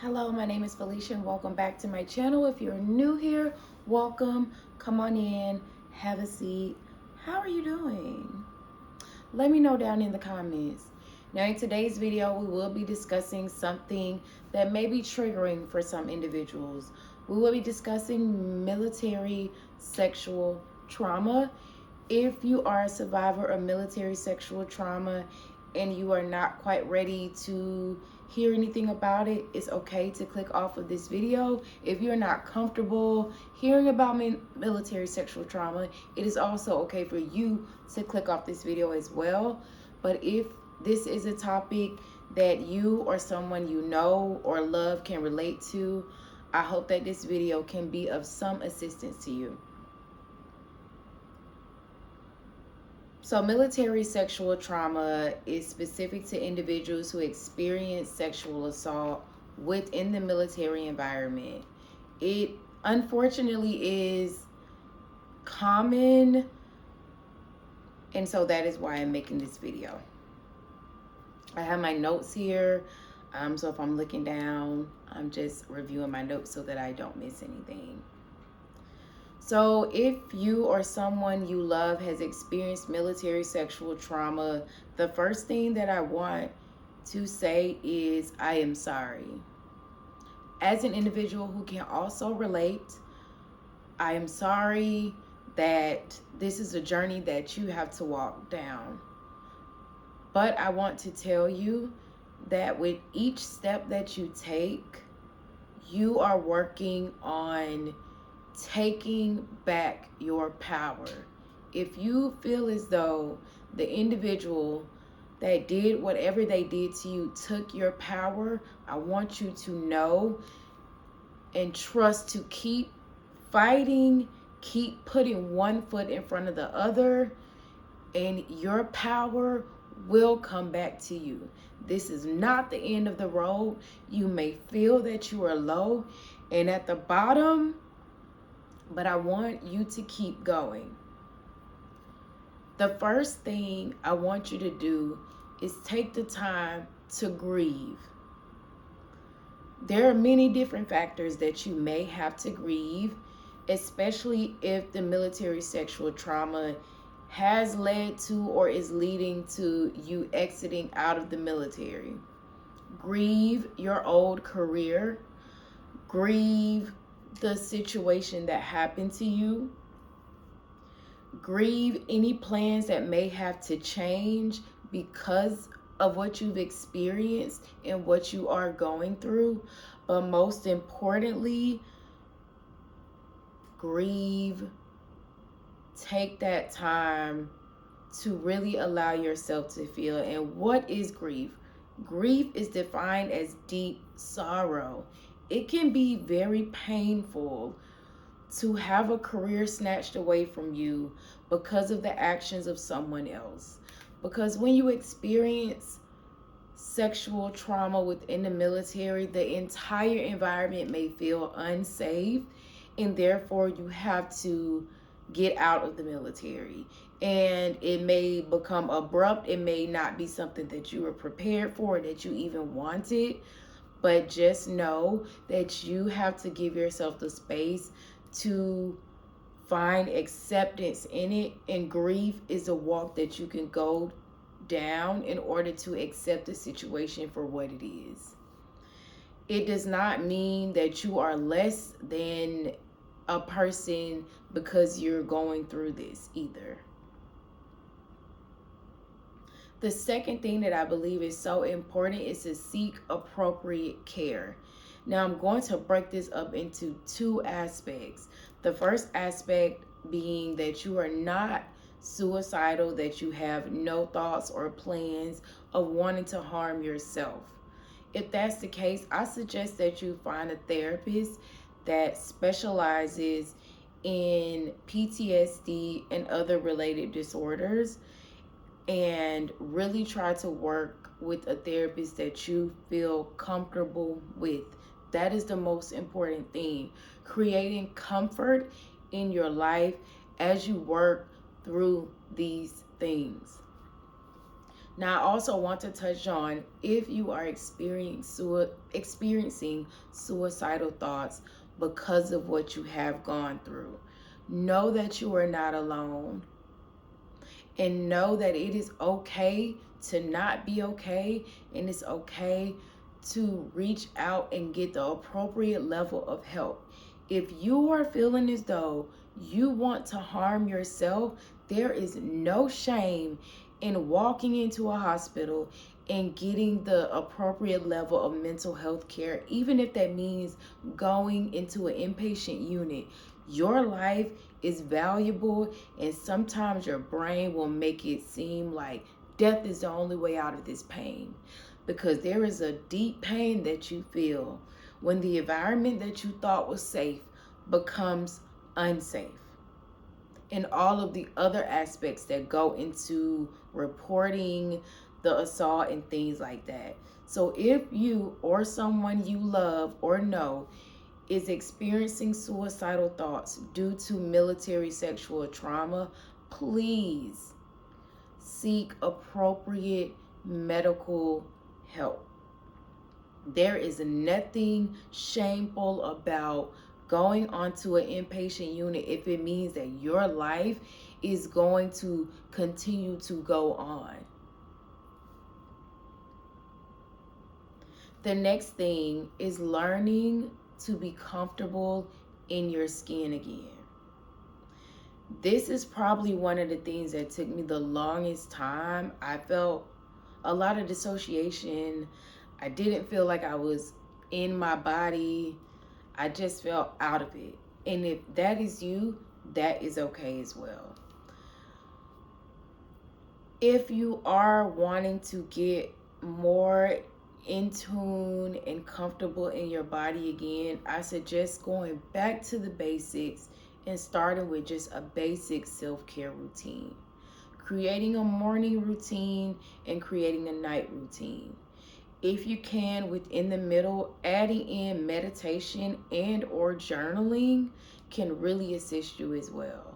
Hello, my name is Felicia and welcome back to my channel. If you're new here, welcome. Come on in, have a seat. How are you doing? Let me know down in the comments. Now in today's video, we will be discussing something that may be triggering for some individuals. We will be discussing military sexual trauma. If you are a survivor of military sexual trauma and you are not quite ready to hear anything about it, it's okay to click off of this video. If you're not comfortable hearing about military sexual trauma, it is also okay for you to click off this video as well. But if this is a topic that you or someone you know or love can relate to, I hope that this video can be of some assistance to you. So military sexual trauma is specific to individuals who experience sexual assault within the military environment. It unfortunately is common, and so that is why I'm making this video. I have my notes here, so if I'm looking down, I'm just reviewing my notes so that I don't miss anything. So if you or someone you love has experienced military sexual trauma, the first thing that I want to say is I am sorry. As an individual who can also relate, I am sorry that this is a journey that you have to walk down. But I want to tell you that with each step that you take, you are working on taking back your power. If you feel as though the individual that did whatever they did to you took your power, I want you to know and trust to keep fighting, keep putting one foot in front of the other, and your power will come back to you. This is not the end of the road. You may feel that you are low and at the bottom, but I want you to keep going. The first thing I want you to do is take the time to grieve. There are many different factors that you may have to grieve, especially if the military sexual trauma has led to or is leading to you exiting out of the military. Grieve your old career. Grieve the situation that happened to you. Grieve any plans that may have to change because of what you've experienced and what you are going through. But most importantly, grieve. Take that time to really allow yourself to feel. And what is grief? Grief is defined as deep sorrow. It can be very painful to have a career snatched away from you because of the actions of someone else. Because when you experience sexual trauma within the military, the entire environment may feel unsafe, and therefore you have to get out of the military. And it may become abrupt. It may not be something that you were prepared for, that you even wanted. But just know that you have to give yourself the space to find acceptance in it. And grief is a walk that you can go down in order to accept the situation for what it is. It does not mean that you are less than a person because you're going through this either. The second thing that I believe is so important is to seek appropriate care. Now I'm going to break this up into two aspects. The first aspect being that you are not suicidal, that you have no thoughts or plans of wanting to harm yourself. If that's the case, I suggest that you find a therapist that specializes in PTSD and other related disorders, and really try to work with a therapist that you feel comfortable with. That is the most important thing. Creating comfort in your life as you work through these things. Now, I also want to touch on if you are experiencing suicidal thoughts because of what you have gone through. Know that you are not alone, and know that it is okay to not be okay, and it's okay to reach out and get the appropriate level of help. If you are feeling as though you want to harm yourself, there is no shame in walking into a hospital and getting the appropriate level of mental health care, even if that means going into an inpatient unit. Your life is valuable, and sometimes your brain will make it seem like death is the only way out of this pain, because there is a deep pain that you feel when the environment that you thought was safe becomes unsafe, and all of the other aspects that go into reporting the assault and things like that. So if you or someone you love or know is experiencing suicidal thoughts due to military sexual trauma, please seek appropriate medical help. There is nothing shameful about going onto an inpatient unit if it means that your life is going to continue to go on. The next thing is learning to be comfortable in your skin again. This is probably one of the things that took me the longest time. I felt a lot of dissociation. I didn't feel like I was in my body. I just felt out of it. And if that is you, that is okay as well. If you are wanting to get more in tune and comfortable in your body again, I suggest going back to the basics and starting with just a basic self-care routine. Creating a morning routine and creating a night routine. If you can, within the middle, adding in meditation and or journaling can really assist you as well.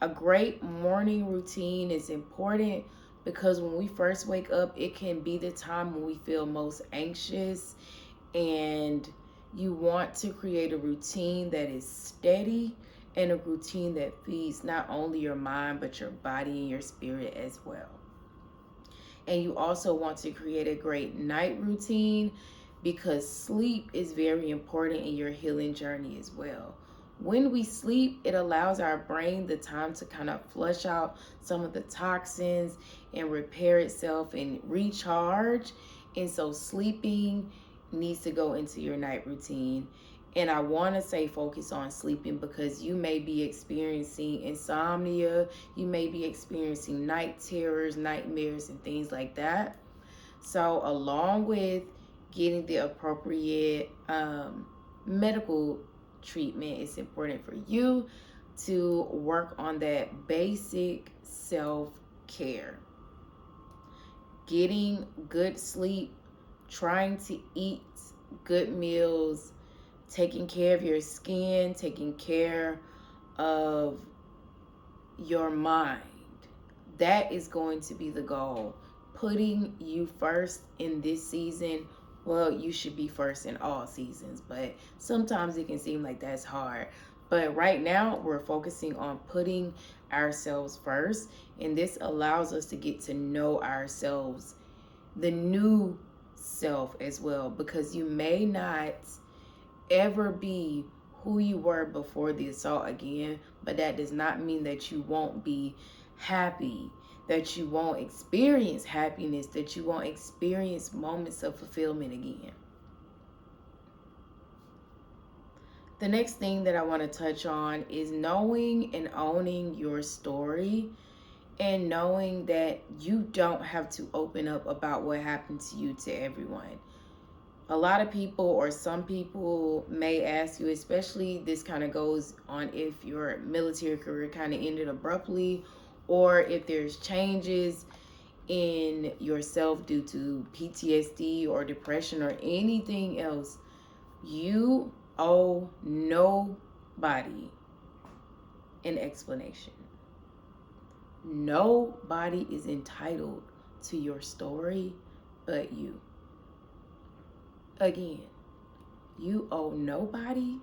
A great morning routine is important because when we first wake up, it can be the time when we feel most anxious, and you want to create a routine that is steady and a routine that feeds not only your mind but your body and your spirit as well. And you also want to create a great night routine because sleep is very important in your healing journey as well. When we sleep, it allows our brain the time to kind of flush out some of the toxins and repair itself and recharge. And so sleeping needs to go into your night routine. And I want to say focus on sleeping because you may be experiencing insomnia, you may be experiencing night terrors, nightmares, and things like that. So, along with getting the appropriate medical treatment, it's important for you to work on that basic self-care. Getting good sleep, trying to eat good meals, taking care of your skin, taking care of your mind. That is going to be the goal. Putting you first in this season. Well, you should be first in all seasons, but sometimes it can seem like that's hard. But right now, we're focusing on putting ourselves first, and this allows us to get to know ourselves, the new self as well, because you may not ever be who you were before the assault again, but that does not mean that you won't be happy, that you won't experience happiness, that you won't experience moments of fulfillment again. The next thing that I want to touch on is knowing and owning your story, and knowing that you don't have to open up about what happened to you to everyone. A lot of people, or some people, may ask you, especially this kind of goes on if your military career kind of ended abruptly, or if there's changes in yourself due to PTSD or depression or anything else. You owe nobody an explanation. Nobody is entitled to your story but you. Again, you owe nobody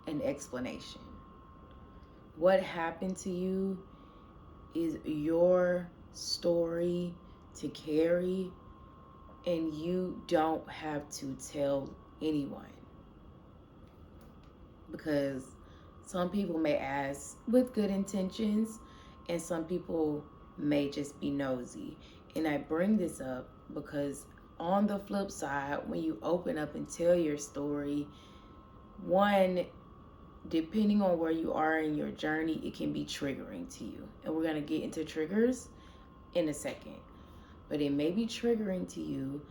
an explanation. What happened to you is your story to carry, and you don't have to tell anyone. Because some people may ask with good intentions, and some people may just be nosy. And I bring this up because on the flip side, when you open up and tell your story, one, depending on where you are in your journey, it can be triggering to you. And we're going to get into triggers in a second. But it may be triggering to you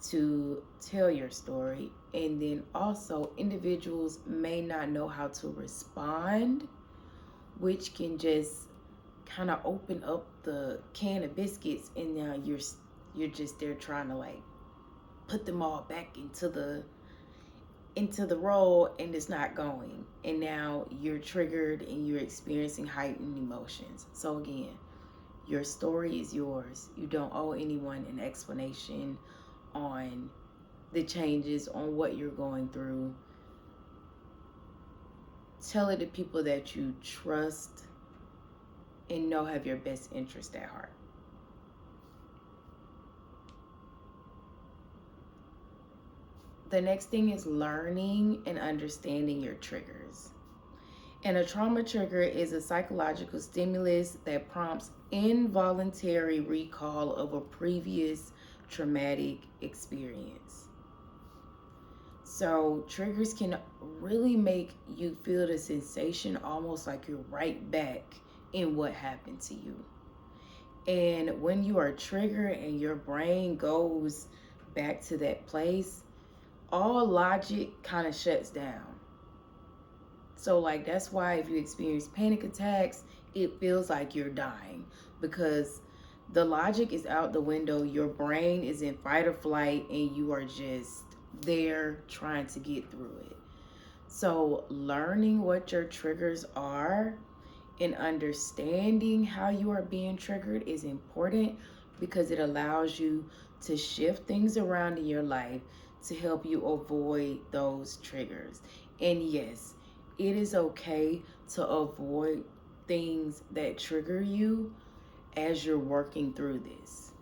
to tell your story. And then also, individuals may not know how to respond, which can just kind of open up the can of biscuits, and now you're just there trying to like put them all back into the role, and it's not going, and now you're triggered and you're experiencing heightened emotions. So again, your story is yours. You don't owe anyone an explanation on the changes, on what you're going through. Tell it to people that you trust and know have your best interest at heart. The next thing is learning and understanding your triggers. And a trauma trigger is a psychological stimulus that prompts involuntary recall of a previous traumatic experience. So triggers can really make you feel the sensation almost like you're right back in what happened to you. And when you are triggered and your brain goes back to that place, all logic kind of shuts down. So like that's why if you experience panic attacks, it feels like you're dying, because the logic is out the window. Your brain is in fight or flight, and you are just there trying to get through it. So learning what your triggers are and understanding how you are being triggered is important, because it allows you to shift things around in your life to help you avoid those triggers. And yes, it is okay to avoid things that trigger you as you're working through this.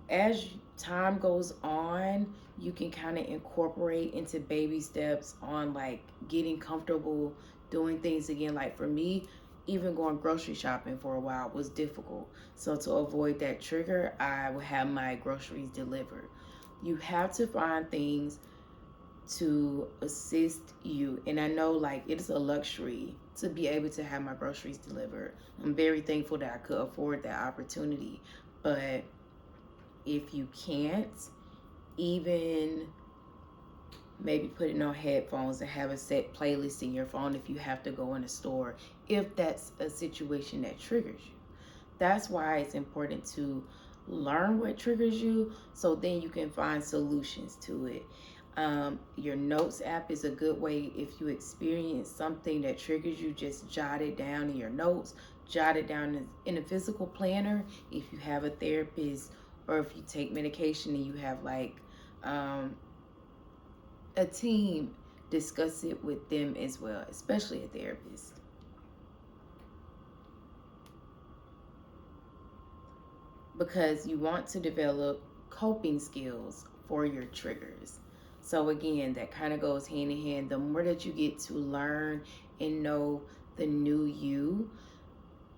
As time goes on, you can kind of incorporate into baby steps on like getting comfortable doing things again. Like for me, even going grocery shopping for a while was difficult. So to avoid that trigger, I would have my groceries delivered. You have to find things to assist you. And I know like it is a luxury to be able to have my groceries delivered. I'm very thankful that I could afford that opportunity. But if you can't, even maybe putting on headphones and have a set playlist in your phone if you have to go in a store, if that's a situation that triggers you. That's why it's important to learn what triggers you, so then you can find solutions to it. Your notes app is a good way. If you experience something that triggers you, just jot it down in your notes, jot it down in a physical planner if you have a therapist, or if you take medication and you have like a team, discuss it with them as well, especially a therapist. Because you want to develop coping skills for your triggers. So again, that kind of goes hand in hand. The more that you get to learn and know the new you,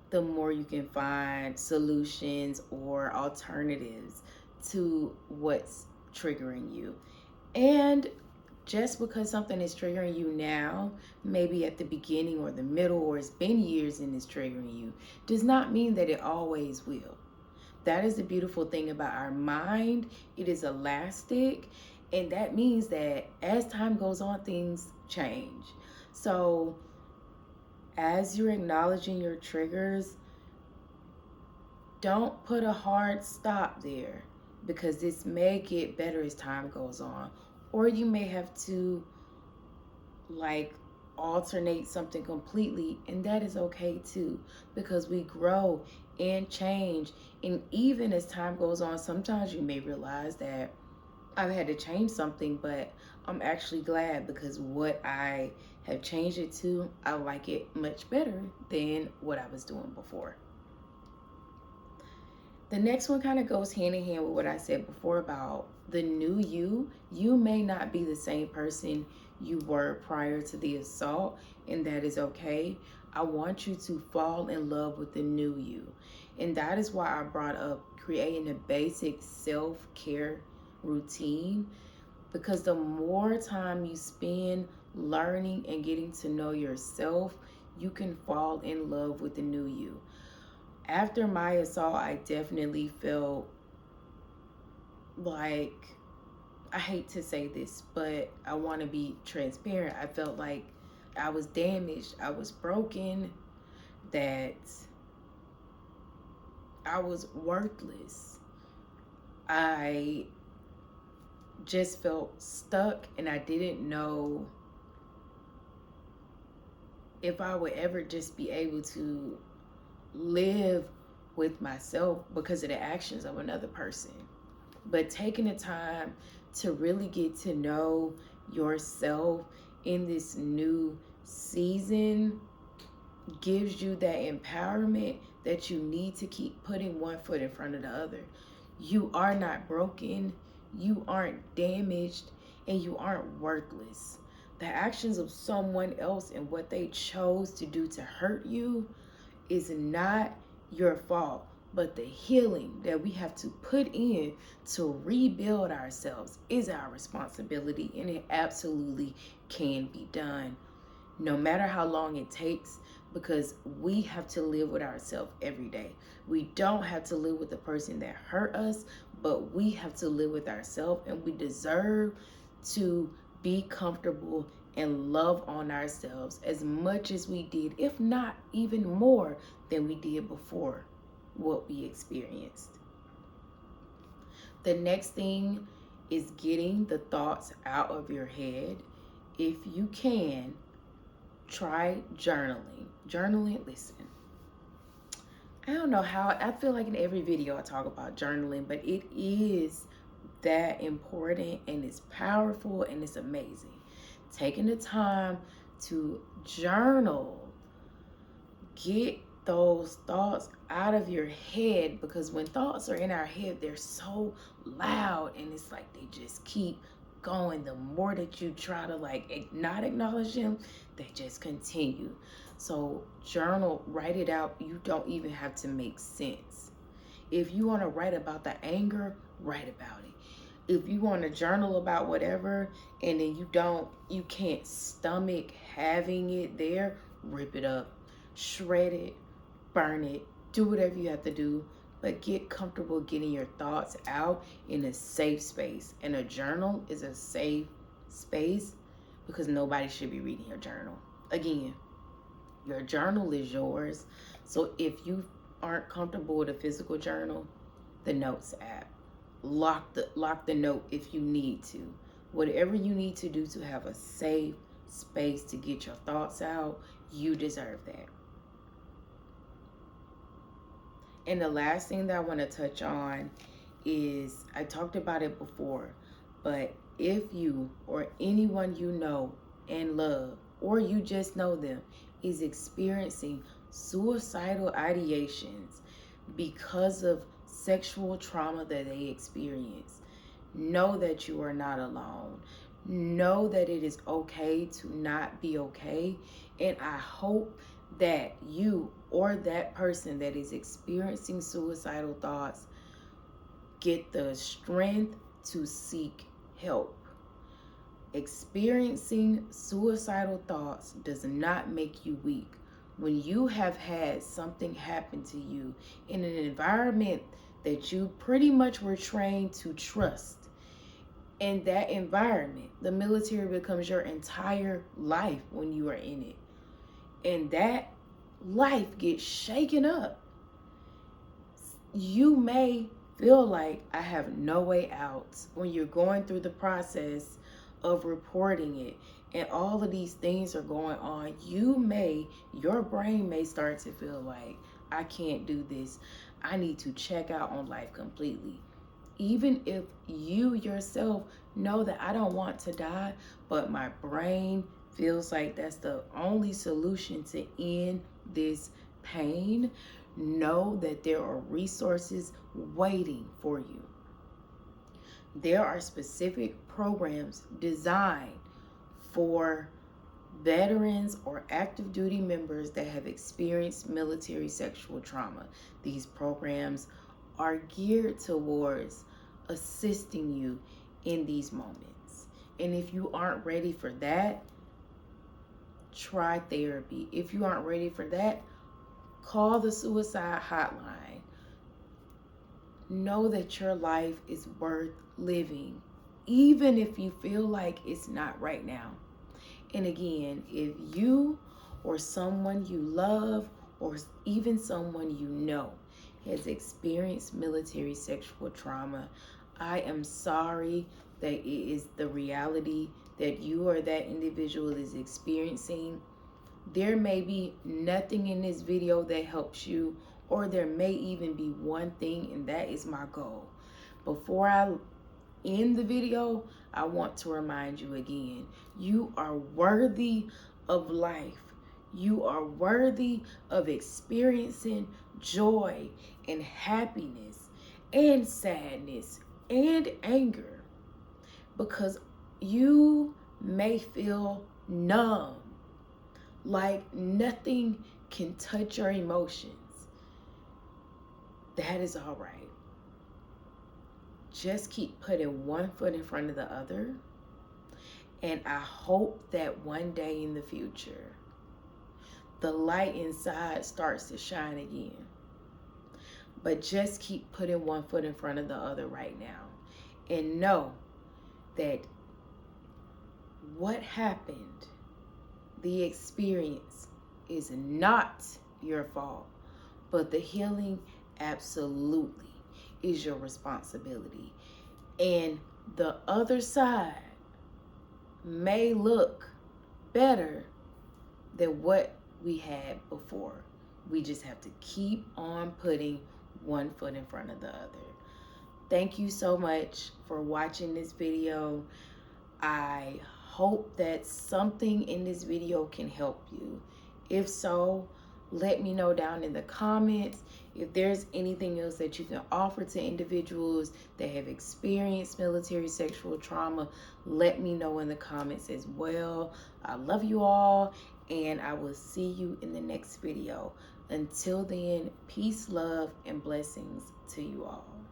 the more you can find solutions or alternatives to what's triggering you. And just because something is triggering you now, maybe at the beginning or the middle, or it's been years and it's triggering you, does not mean that it always will. That is the beautiful thing about our mind. It is elastic, and that means that as time goes on, things change. So as you're acknowledging your triggers, don't put a hard stop there, because this may get better as time goes on. Or you may have to like alternate something completely, and that is okay too, because we grow and change. And even as time goes on, sometimes you may realize that I've had to change something, but I'm actually glad because what I have changed it to, I like it much better than what I was doing before. The next one kind of goes hand in hand with what I said before about the new you. You may not be the same person you were prior to the assault, and that is okay. I want you to fall in love with the new you. And that is why I brought up creating a basic self care routine, because the more time you spend learning and getting to know yourself, you can fall in love with the new you. After my assault, I definitely felt like, I hate to say this, but I want to be transparent. I felt like I was damaged, I was broken, that I was worthless. I just felt stuck, and I didn't know if I would ever just be able to live with myself because of the actions of another person. But taking the time to really get to know yourself in this new season gives you that empowerment that you need to keep putting one foot in front of the other. You are not broken, you aren't damaged, and you aren't worthless. The actions of someone else and what they chose to do to hurt you is not your fault, but the healing that we have to put in to rebuild ourselves is our responsibility, and it absolutely can be done, no matter how long it takes, because we have to live with ourselves every day. We don't have to live with the person that hurt us, but we have to live with ourselves, and we deserve to be comfortable and love on ourselves as much as we did, if not even more than we did before what we experienced. The next thing is getting the thoughts out of your head. If you can, try journaling. Journaling, listen. I don't know how, I feel like in every video I talk about journaling, but it is that important, and it's powerful, and it's amazing. Taking the time to journal, get those thoughts out of your head, because when thoughts are in our head, they're so loud, and it's like they just keep going. The more that you try to not acknowledge them, they just continue. So journal, write it out. You don't even have to make sense. If you want to write about the anger, write about it. If you want to journal about whatever, and then you can't stomach having it there, rip it up, shred it, burn it, do whatever you have to do, but get comfortable getting your thoughts out in a safe space. And a journal is a safe space, because nobody should be reading your journal. Again, your journal is yours. So if you aren't comfortable with a physical journal, the Notes app. Lock the note if you need to. Whatever you need to do to have a safe space to get your thoughts out, you deserve that. And the last thing that I want to touch on is, I talked about it before, but if you or anyone you know and love, or you just know them, is experiencing suicidal ideations because of sexual trauma that they experience, know that you are not alone. Know that it is okay to not be okay. And I hope that you or that person that is experiencing suicidal thoughts get the strength to seek help. Experiencing suicidal thoughts does not make you weak. When you have had something happen to you in an environment that you pretty much were trained to trust, in that environment, the military becomes your entire life when you are in it. And that life gets shaken up. You may feel like I have no way out when you're going through the process of reporting it, and all of these things are going on. Your brain may start to feel like, I can't do this. I need to check out on life completely. Even if you yourself know that I don't want to die, but my brain feels like that's the only solution to end this pain, know that there are resources waiting for you. There are specific programs designed for veterans or active duty members that have experienced military sexual trauma. These programs are geared towards assisting you in these moments. And if you aren't ready for that, try therapy. If you aren't ready for that, call the suicide hotline. Know that your life is worth living, even if you feel like it's not right now. And again, if you or someone you love or even someone you know has experienced military sexual trauma, I am sorry that it is the reality that you or that individual is experiencing. There may be nothing in this video that helps you, or there may even be one thing, and that is my goal. Before I end the video, I want to remind you again, you are worthy of life. You are worthy of experiencing joy and happiness and sadness and anger, because you may feel numb, like nothing can touch your emotions. That is all right. Just keep putting one foot in front of the other. And I hope that one day in the future, the light inside starts to shine again. But just keep putting one foot in front of the other right now. And know that what happened, the experience, is not your fault. But the healing absolutely is your responsibility. And the other side may look better than what we had before. We just have to keep on putting one foot in front of the other. Thank you so much for watching this video. I hope that something in this video can help you. If so, let me know down in the comments. If there's anything else that you can offer to individuals that have experienced military sexual trauma, let me know in the comments as well. I love you all, and I will see you in the next video. Until then, peace, love, and blessings to you all.